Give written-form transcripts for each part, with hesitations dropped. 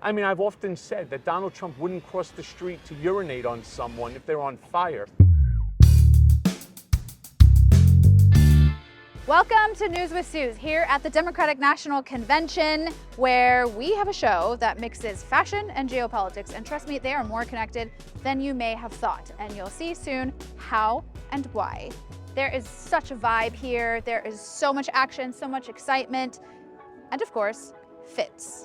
I mean, I've often said that Donald Trump wouldn't cross the street to urinate on someone if they're on fire. Welcome to News with Suze, here at the Democratic National Convention, where we have a show that mixes fashion and geopolitics. And trust me, they are more connected than you may have thought. And you'll see soon how and why. There is such a vibe here. There is so much action, so much excitement, and of course, fits.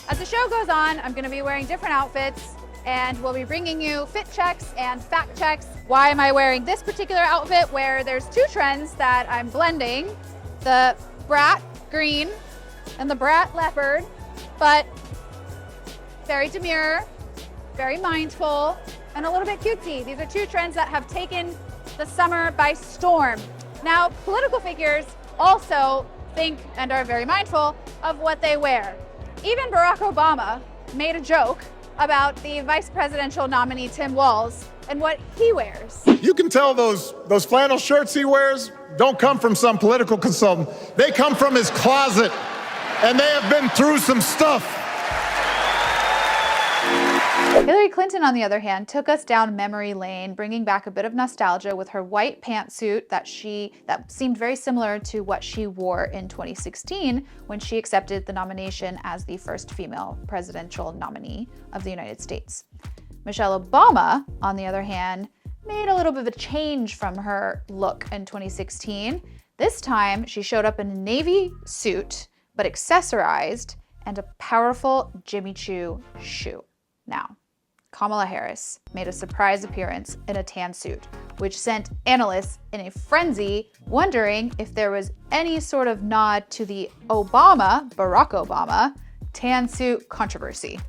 As the show goes on, I'm going to be wearing different outfits, and we'll be bringing you fit checks and fact checks. Why am I wearing this particular outfit where there's two trends that I'm blending, the brat green and the brat leopard, but very demure, very mindful, and a little bit cutesy. These are two trends that have taken the summer by storm. Now, political figures also think and are very mindful of what they wear. Even Barack Obama made a joke about the vice presidential nominee Tim Walz and what he wears. You can tell those flannel shirts he wears don't come from some political consultant. They come from his closet, and they have been through some stuff. Hillary Clinton, on the other hand, took us down memory lane, bringing back a bit of nostalgia with her white pantsuit that seemed very similar to what she wore in 2016 when she accepted the nomination as the first female presidential nominee of the United States. Michelle Obama, on the other hand, made a little bit of a change from her look in 2016. This time, she showed up in a navy suit, but accessorized, and a powerful Jimmy Choo shoe. Now, Kamala Harris made a surprise appearance in a tan suit, which sent analysts in a frenzy, wondering if there was any sort of nod to the Barack Obama, tan suit controversy.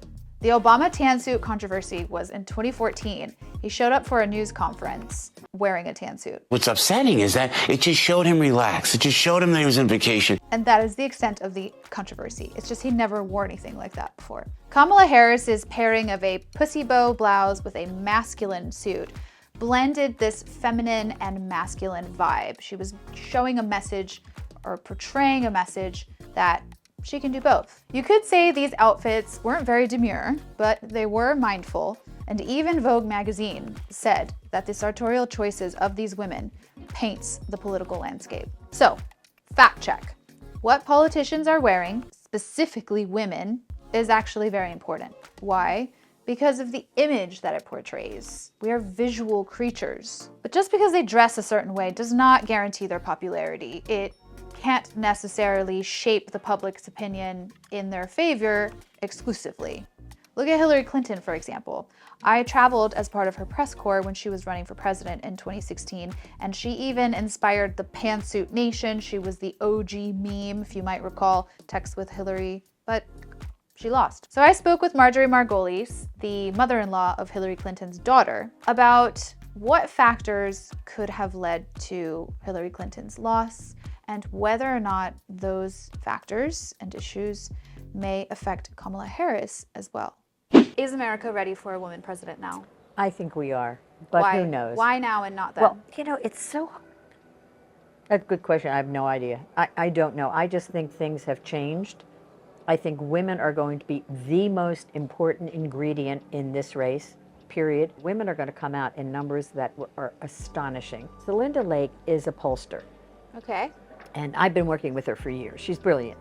The Obama tan suit controversy was in 2014. He showed up for a news conference wearing a tan suit. What's upsetting is that it just showed him relaxed. It just showed him that he was on vacation. And that is the extent of the controversy. It's just he never wore anything like that before. Kamala Harris's pairing of a pussy bow blouse with a masculine suit blended this feminine and masculine vibe. She was showing a message or portraying a message that she can do both. You could say these outfits weren't very demure, but they were mindful, and even Vogue magazine said that the sartorial choices of these women paints the political landscape. So, fact check. What politicians are wearing, specifically women, is actually very important. Why? Because of the image that it portrays. We are visual creatures. But just because they dress a certain way does not guarantee their popularity. It can't necessarily shape the public's opinion in their favor exclusively. Look at Hillary Clinton, for example. I traveled as part of her press corps when she was running for president in 2016, and she even inspired the Pantsuit Nation. She was the OG meme, if you might recall, Text with Hillary, but she lost. So I spoke with Marjorie Margolies, the mother-in-law of Hillary Clinton's daughter, about what factors could have led to Hillary Clinton's loss and whether or not those factors and issues may affect Kamala Harris as well. Is America ready for a woman president now? I think we are, but Why? who knows? Why now and not then? Well, it's so... That's a good question. I have no idea. I don't know. I just think things have changed. I think women are going to be the most important ingredient in this race, period. Women are going to come out in numbers that are astonishing. So Linda Lake is a pollster. Okay. And I've been working with her for years. She's brilliant.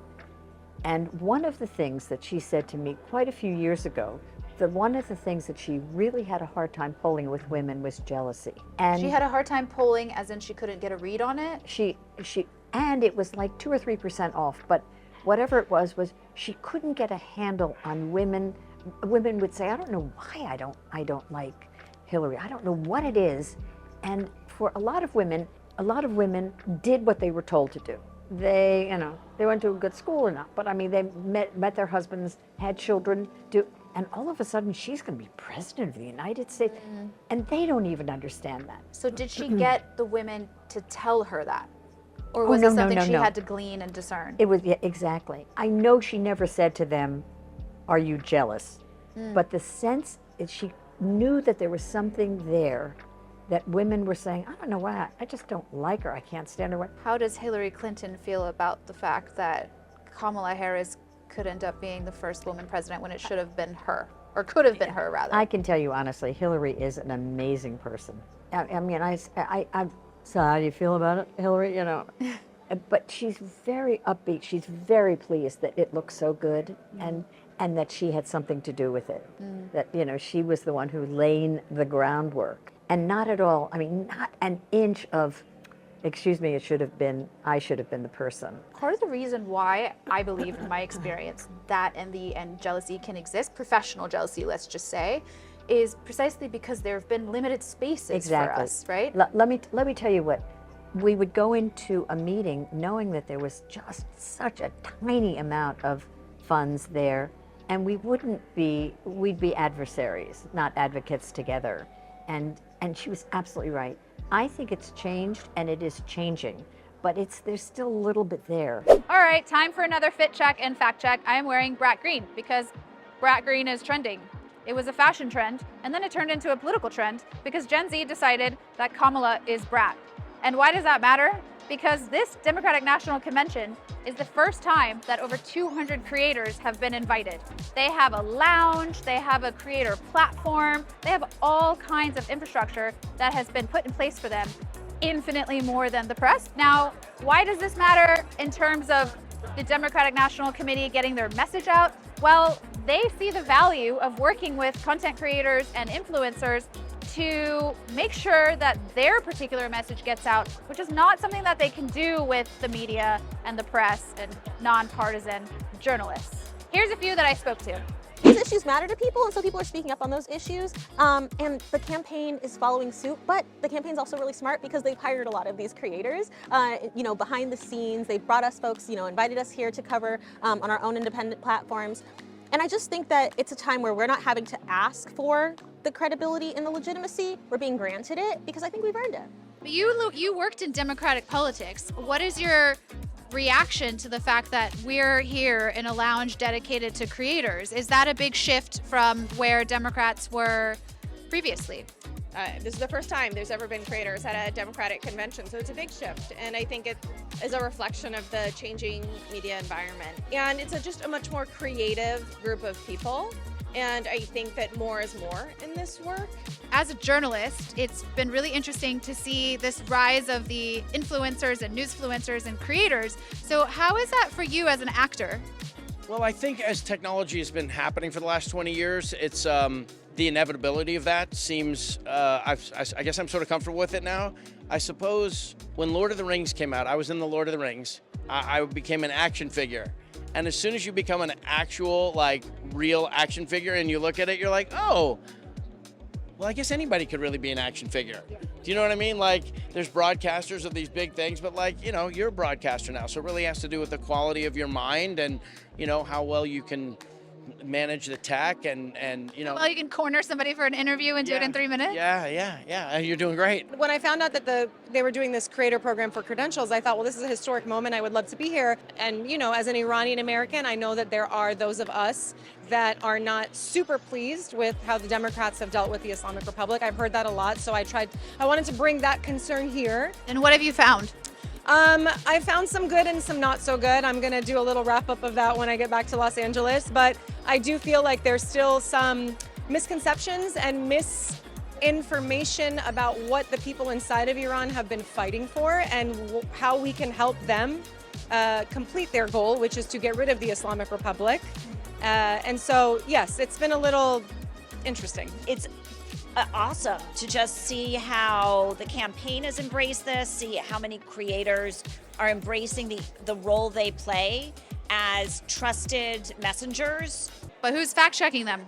And one of the things that she said to me quite a few years ago, that one of the things that she really had a hard time polling with women was jealousy. And she had a hard time polling, as in she couldn't get a read on it? And it was like 2 or 3% off, but whatever it was she couldn't get a handle on women. Women would say, I don't know why I don't like Hillary. I don't know what it is. And for a lot of women did what they were told to do. They went to a good school or not, but I mean, they met their husbands, had children, and all of a sudden she's going to be president of the United States, and they don't even understand that. So did she get the women to tell her that? Or was it something she had to glean and discern? It was, yeah, exactly. I know she never said to them, are you jealous? But the sense is she knew that there was something there that women were saying, I don't know why, I just don't like her, I can't stand her. How does Hillary Clinton feel about the fact that Kamala Harris could end up being the first woman president when it should have been her, or could have been her rather? I can tell you honestly, Hillary is an amazing person. I mean, so how do you feel about it, Hillary? You know, but she's very upbeat. She's very pleased that it looks so good, and that she had something to do with it. That, you know, she was the one who laid the groundwork, and not at all. I mean, not an inch of, excuse me, I should have been the person. Part of the reason why I believe, in my experience, that envy and jealousy can exist, professional jealousy, let's just say, is precisely because there have been limited spaces for us, right? Let me tell you what. We would go into a meeting knowing that there was just such a tiny amount of funds there, and we'd be adversaries, not advocates together. And she was absolutely right. I think it's changed, and it is changing, but there's still a little bit there. All right, time for another fit check and fact check. I am wearing brat green because brat green is trending. It was a fashion trend, and then it turned into a political trend because Gen Z decided that Kamala is brat. And why does that matter? Because this Democratic National Convention is the first time that over 200 creators have been invited. They have a lounge, they have a creator platform, they have all kinds of infrastructure that has been put in place for them, infinitely more than the press. Now, why does this matter in terms of the Democratic National Committee getting their message out? Well, they see the value of working with content creators and influencers to make sure that their particular message gets out, which is not something that they can do with the media and the press and nonpartisan journalists. Here's a few that I spoke to. These issues matter to people, and so people are speaking up on those issues. And the campaign is following suit, but the campaign's also really smart because they've hired a lot of these creators, behind the scenes. They've brought us folks, invited us here to cover on our own independent platforms. And I just think that it's a time where we're not having to ask for the credibility and the legitimacy. We're being granted it because I think we've earned it. But you worked in Democratic politics. What is your reaction to the fact that we're here in a lounge dedicated to creators? Is that a big shift from where Democrats were previously? This is the first time there's ever been creators at a Democratic convention, so it's a big shift. And I think it is a reflection of the changing media environment. And it's just a much more creative group of people. And I think that more is more in this work. As a journalist, it's been really interesting to see this rise of the influencers and newsfluencers and creators. So how is that for you as an actor? Well, I think as technology has been happening for the last 20 years, it's the inevitability of that seems, I guess I'm sort of comfortable with it now. I suppose when Lord of the Rings came out, I was in the Lord of the Rings. I became an action figure. And as soon as you become an actual, real action figure and you look at it, you're like, oh, well, I guess anybody could really be an action figure. Yeah. Do you know what I mean? There's broadcasters of these big things, but you're a broadcaster now. So it really has to do with the quality of your mind and, how well you can manage the tech and Well, you can corner somebody for an interview and do it in 3 minutes? Yeah. You're doing great. When I found out that they were doing this creator program for credentials, I thought, well, this is a historic moment. I would love to be here. And, as an Iranian American, I know that there are those of us that are not super pleased with how the Democrats have dealt with the Islamic Republic. I've heard that a lot, so I wanted to bring that concern here. And what have you found? I found some good and some not so good. I'm going to do a little wrap up of that when I get back to Los Angeles, but I do feel like there's still some misconceptions and misinformation about what the people inside of Iran have been fighting for and how we can help them complete their goal, which is to get rid of the Islamic Republic. And so, yes, it's been a little interesting. It's awesome to just see how the campaign has embraced this, see how many creators are embracing the role they play as trusted messengers. But who's fact-checking them?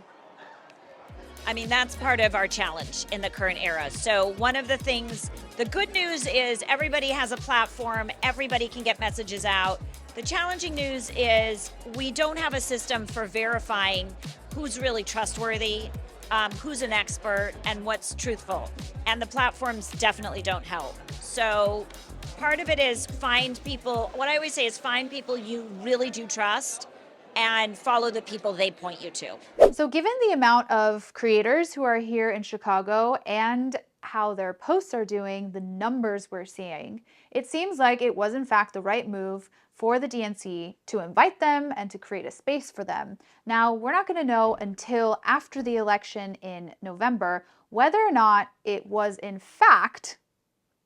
I mean, that's part of our challenge in the current era. So one of the things, the good news is everybody has a platform, everybody can get messages out. The challenging news is we don't have a system for verifying who's really trustworthy, who's an expert, and what's truthful. And the platforms definitely don't help. So part of it is find people, what I always say is find people you really do trust and follow the people they point you to. So given the amount of creators who are here in Chicago and how their posts are doing, the numbers we're seeing, it seems like it was in fact the right move for the DNC to invite them and to create a space for them. Now, we're not going to know until after the election in November whether or not it was in fact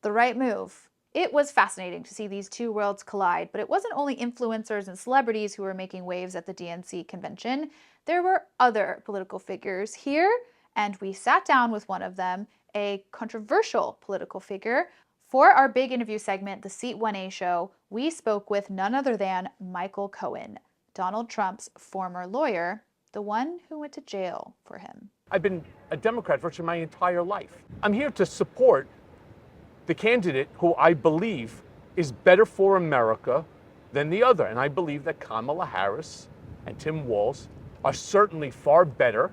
the right move. It was fascinating to see these two worlds collide, but it wasn't only influencers and celebrities who were making waves at the DNC convention. There were other political figures here, and we sat down with one of them, a controversial political figure. For our big interview segment, the Seat 1A show, we spoke with none other than Michael Cohen, Donald Trump's former lawyer, the one who went to jail for him. I've been a Democrat virtually my entire life. I'm here to support the candidate who I believe is better for America than the other. And I believe that Kamala Harris and Tim Walz are certainly far better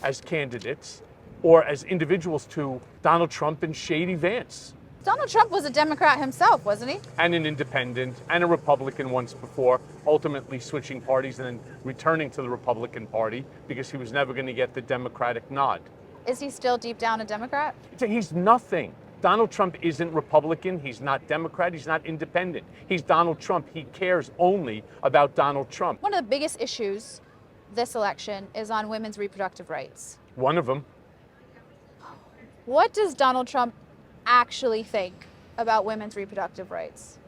as candidates or as individuals to Donald Trump and Shady Vance. Donald Trump was a Democrat himself, wasn't he? And an independent and a Republican once before, ultimately switching parties and then returning to the Republican Party because he was never going to get the Democratic nod. Is he still deep down a Democrat? He's nothing. Donald Trump isn't Republican, he's not Democrat, he's not independent. He's Donald Trump. He cares only about Donald Trump. One of the biggest issues this election is on women's reproductive rights. One of them. What does Donald Trump actually think about women's reproductive rights?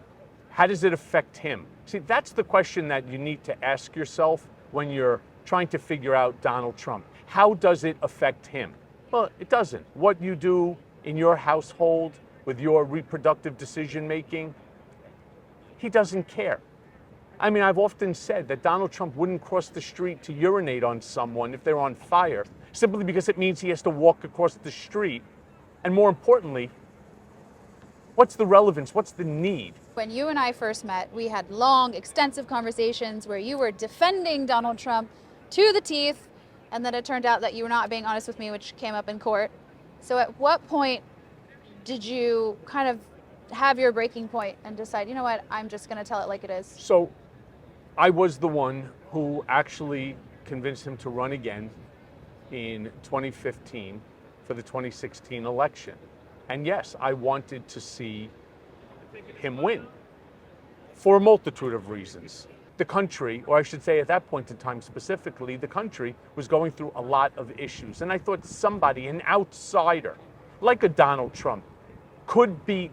How does it affect him? See, that's the question that you need to ask yourself when you're trying to figure out Donald Trump. How does it affect him? Well, it doesn't. What you do in your household with your reproductive decision making, he doesn't care. I mean, I've often said that Donald Trump wouldn't cross the street to urinate on someone if they're on fire, simply because it means he has to walk across the street. And more importantly, what's the relevance? What's the need? When you and I first met, we had long, extensive conversations where you were defending Donald Trump to the teeth, and then it turned out that you were not being honest with me, which came up in court. So at what point did you kind of have your breaking point and decide, you know what, I'm just going to tell it like it is? So I was the one who actually convinced him to run again in 2015 for the 2016 election. And yes, I wanted to see him win for a multitude of reasons. The country, or I should say at that point in time specifically, the country was going through a lot of issues. And I thought somebody, an outsider, like a Donald Trump, could be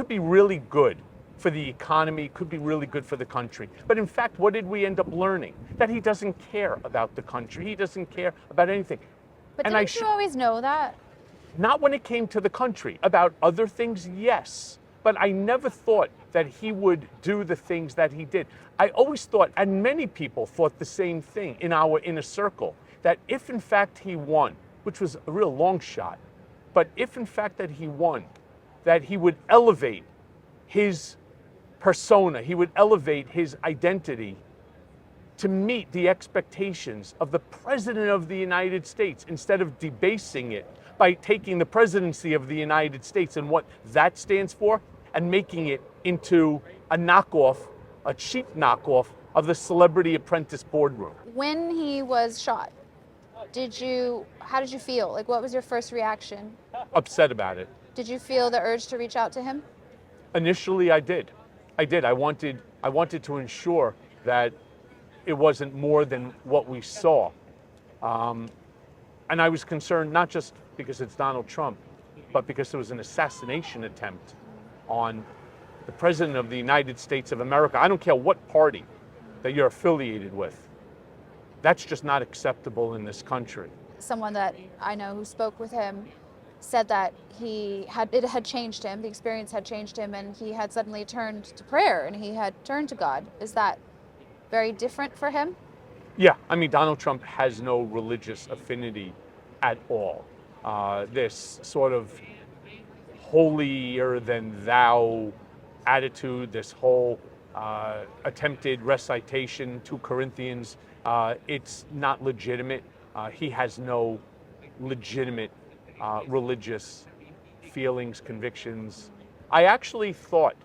really good for the economy, could be really good for the country. But in fact, what did we end up learning? That he doesn't care about the country. He doesn't care about anything. But and didn't you always know that? Not when it came to the country. About other things, yes. But I never thought that he would do the things that he did. I always thought, and many people thought the same thing in our inner circle, that if in fact he won, which was a real long shot, but if in fact that he won, that he would elevate his persona, he would elevate his identity to meet the expectations of the President of the United States instead of debasing it by taking the presidency of the United States and what that stands for and making it into a knockoff, a cheap knockoff of the Celebrity Apprentice boardroom. When he was shot, how did you feel? Like, what was your first reaction? Upset about it. Did you feel the urge to reach out to him? Initially, I did. I wanted to ensure that it wasn't more than what we saw. And I was concerned not just because it's Donald Trump, but because there was an assassination attempt on the President of the United States of America. I don't care what party that you're affiliated with. That's just not acceptable in this country. Someone that I know who spoke with him said that it had changed him, the experience had changed him, and he had suddenly turned to prayer and he had turned to God. Is that very different for him? Yeah, I mean, Donald Trump has no religious affinity at all. This sort of holier than thou attitude, this whole attempted recitation to Corinthians, it's not legitimate. He has no legitimate religious feelings, convictions. I actually thought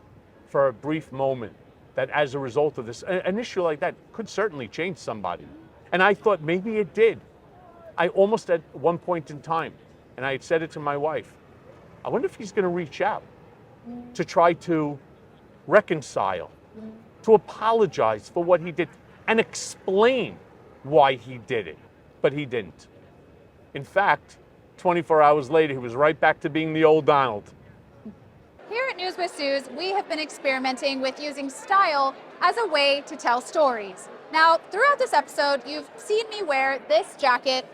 for a brief moment that as a result of this, an issue like that could certainly change somebody. And I thought maybe it did. I almost at one point in time, and I had said it to my wife, I wonder if he's going to reach out to try to reconcile, to apologize for what he did, and explain why he did it. But he didn't. In fact, 24 hours later, he was right back to being the old Donald. Here at News with Suze, we have been experimenting with using style as a way to tell stories. Now, throughout this episode, you've seen me wear this jacket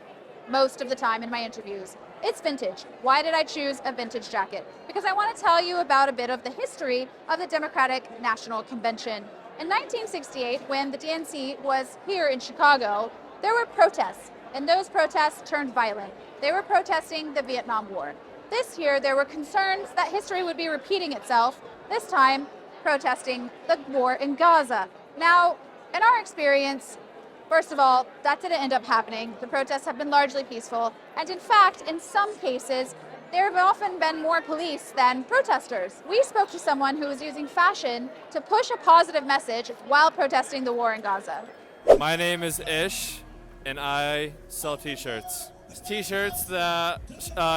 most of the time in my interviews. It's vintage. Why did I choose a vintage jacket? Because I want to tell you about a bit of the history of the Democratic National Convention. In 1968, when the DNC was here in Chicago, there were protests, and those protests turned violent. They were protesting the Vietnam War. This year, there were concerns that history would be repeating itself, this time protesting the war in Gaza. Now, in our experience, first of all, that didn't end up happening. The protests have been largely peaceful, and in fact, in some cases, there have often been more police than protesters. We spoke to someone who was using fashion to push a positive message while protesting the war in Gaza. My name is Ish, and I sell t-shirts. T-shirts that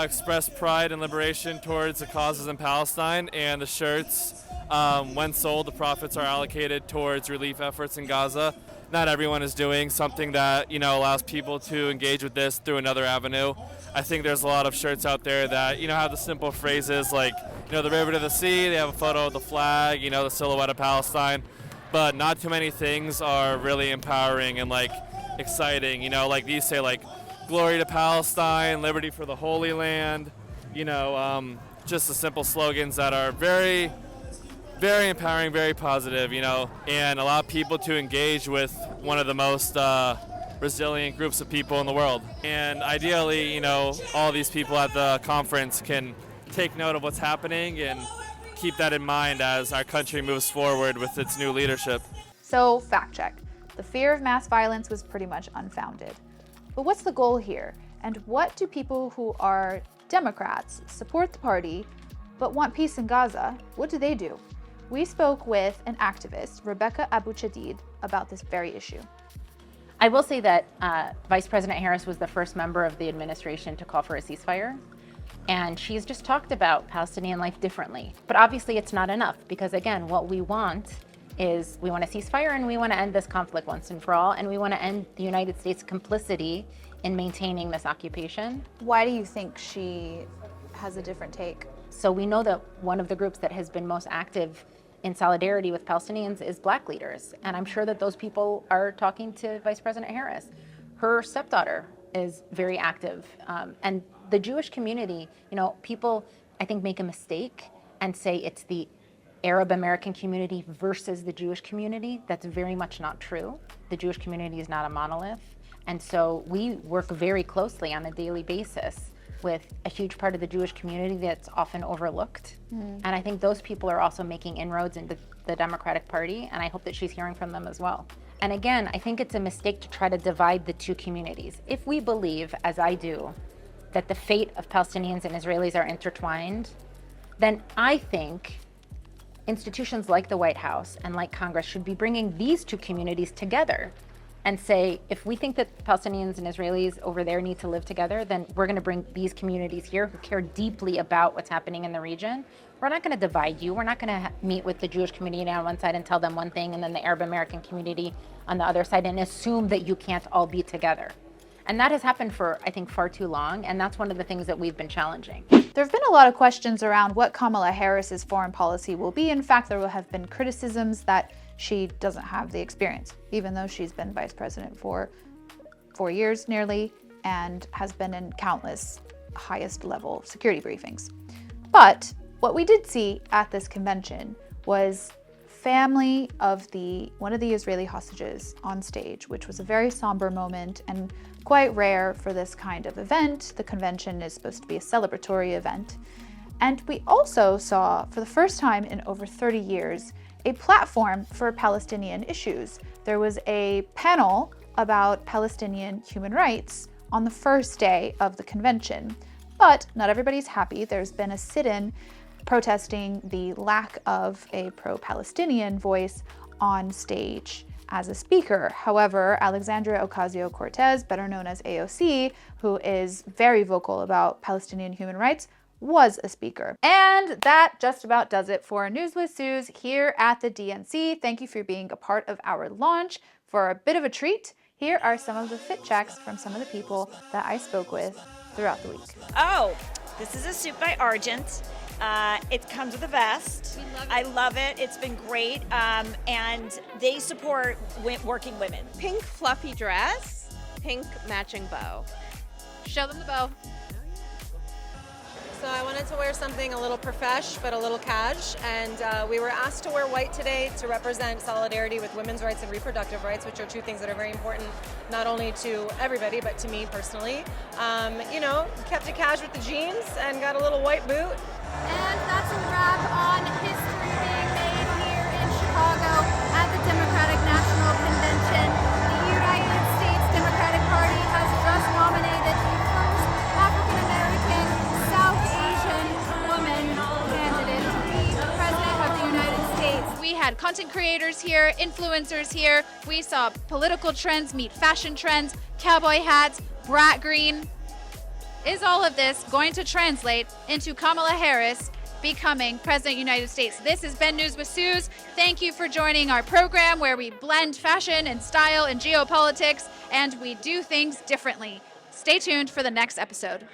express pride and liberation towards the causes in Palestine, and the shirts, when sold, the profits are allocated towards relief efforts in Gaza. Not everyone is doing something that, allows people to engage with this through another avenue. I think there's a lot of shirts out there that, have the simple phrases like, the river to the sea, they have a photo of the flag, the silhouette of Palestine, but not too many things are really empowering and exciting, like these say glory to Palestine, liberty for the Holy Land, just the simple slogans that are very, very empowering, very positive, and allow people to engage with one of the most resilient groups of people in the world. And ideally, all these people at the conference can take note of what's happening and keep that in mind as our country moves forward with its new leadership. So, fact check. The fear of mass violence was pretty much unfounded. But what's the goal here? And what do people who are Democrats, support the party, but want peace in Gaza, what do they do? We spoke with an activist, Rebecca Abu-Chadid, about this very issue. I will say that Vice President Harris was the first member of the administration to call for a ceasefire. And she's just talked about Palestinian life differently. But obviously it's not enough because, again, what we want is we want a ceasefire and we want to end this conflict once and for all, and we want to end the United States' complicity in maintaining this occupation. Why do you think she has a different take? So we know that one of the groups that has been most active in solidarity with Palestinians is Black leaders, and I'm sure that those people are talking to Vice President Harris. Her stepdaughter is very active, and the Jewish community, people I think make a mistake and say it's the Arab American community versus the Jewish community. That's very much not true. The Jewish community is not a monolith. And so we work very closely on a daily basis with a huge part of the Jewish community that's often overlooked. And I think those people are also making inroads into the Democratic Party, and I hope that she's hearing from them as well. And again, I think it's a mistake to try to divide the two communities. If we believe, as I do, that the fate of Palestinians and Israelis are intertwined, then I think institutions like the White House and like Congress should be bringing these two communities together and say, if we think that Palestinians and Israelis over there need to live together, then we're going to bring these communities here who care deeply about what's happening in the region. We're not going to divide you. We're not going to meet with the Jewish community on one side and tell them one thing, and then the Arab American community on the other side, and assume that you can't all be together. And that has happened for, I think, far too long, and that's one of the things that we've been challenging. There have been a lot of questions around what Kamala Harris's foreign policy will be. In fact, there will have been criticisms that she doesn't have the experience, even though she's been vice president for 4 years nearly and has been in countless highest level security briefings. But what we did see at this convention was family of one of the Israeli hostages on stage, which was a very somber moment and quite rare for this kind of event. The convention is supposed to be a celebratory event. And we also saw, for the first time in over 30 years, a platform for Palestinian issues. There was a panel about Palestinian human rights on the first day of the convention. But not everybody's happy. There's been a sit-in protesting the lack of a pro-Palestinian voice on stage as a speaker. However, Alexandria Ocasio-Cortez, better known as AOC, who is very vocal about Palestinian human rights, was a speaker. And that just about does it for News with Suze here at the DNC. Thank you for being a part of our launch. For a bit of a treat, here are some of the fit checks from some of the people that I spoke with throughout the week. Oh, this is a suit by Argent. It comes with a vest. I love it. It's been great. And they support working women. Pink fluffy dress, pink matching bow. Show them the bow. So I wanted to wear something a little profesh, but a little cash, and we were asked to wear white today to represent solidarity with women's rights and reproductive rights, which are two things that are very important, not only to everybody, but to me personally. You know, kept it cash with the jeans and got a little white boot. And that's a wrap on history being made here in Chicago at the Democratic National Convention. The United States Democratic Party has just nominated the first African-American South Asian woman candidate to be President of the United States. We had content creators here, influencers here. We saw political trends meet fashion trends, cowboy hats, brat green. Is all of this going to translate into Kamala Harris becoming President of the United States? This has been News with Suze. Thank you for joining our program where we blend fashion and style and geopolitics, and we do things differently. Stay tuned for the next episode.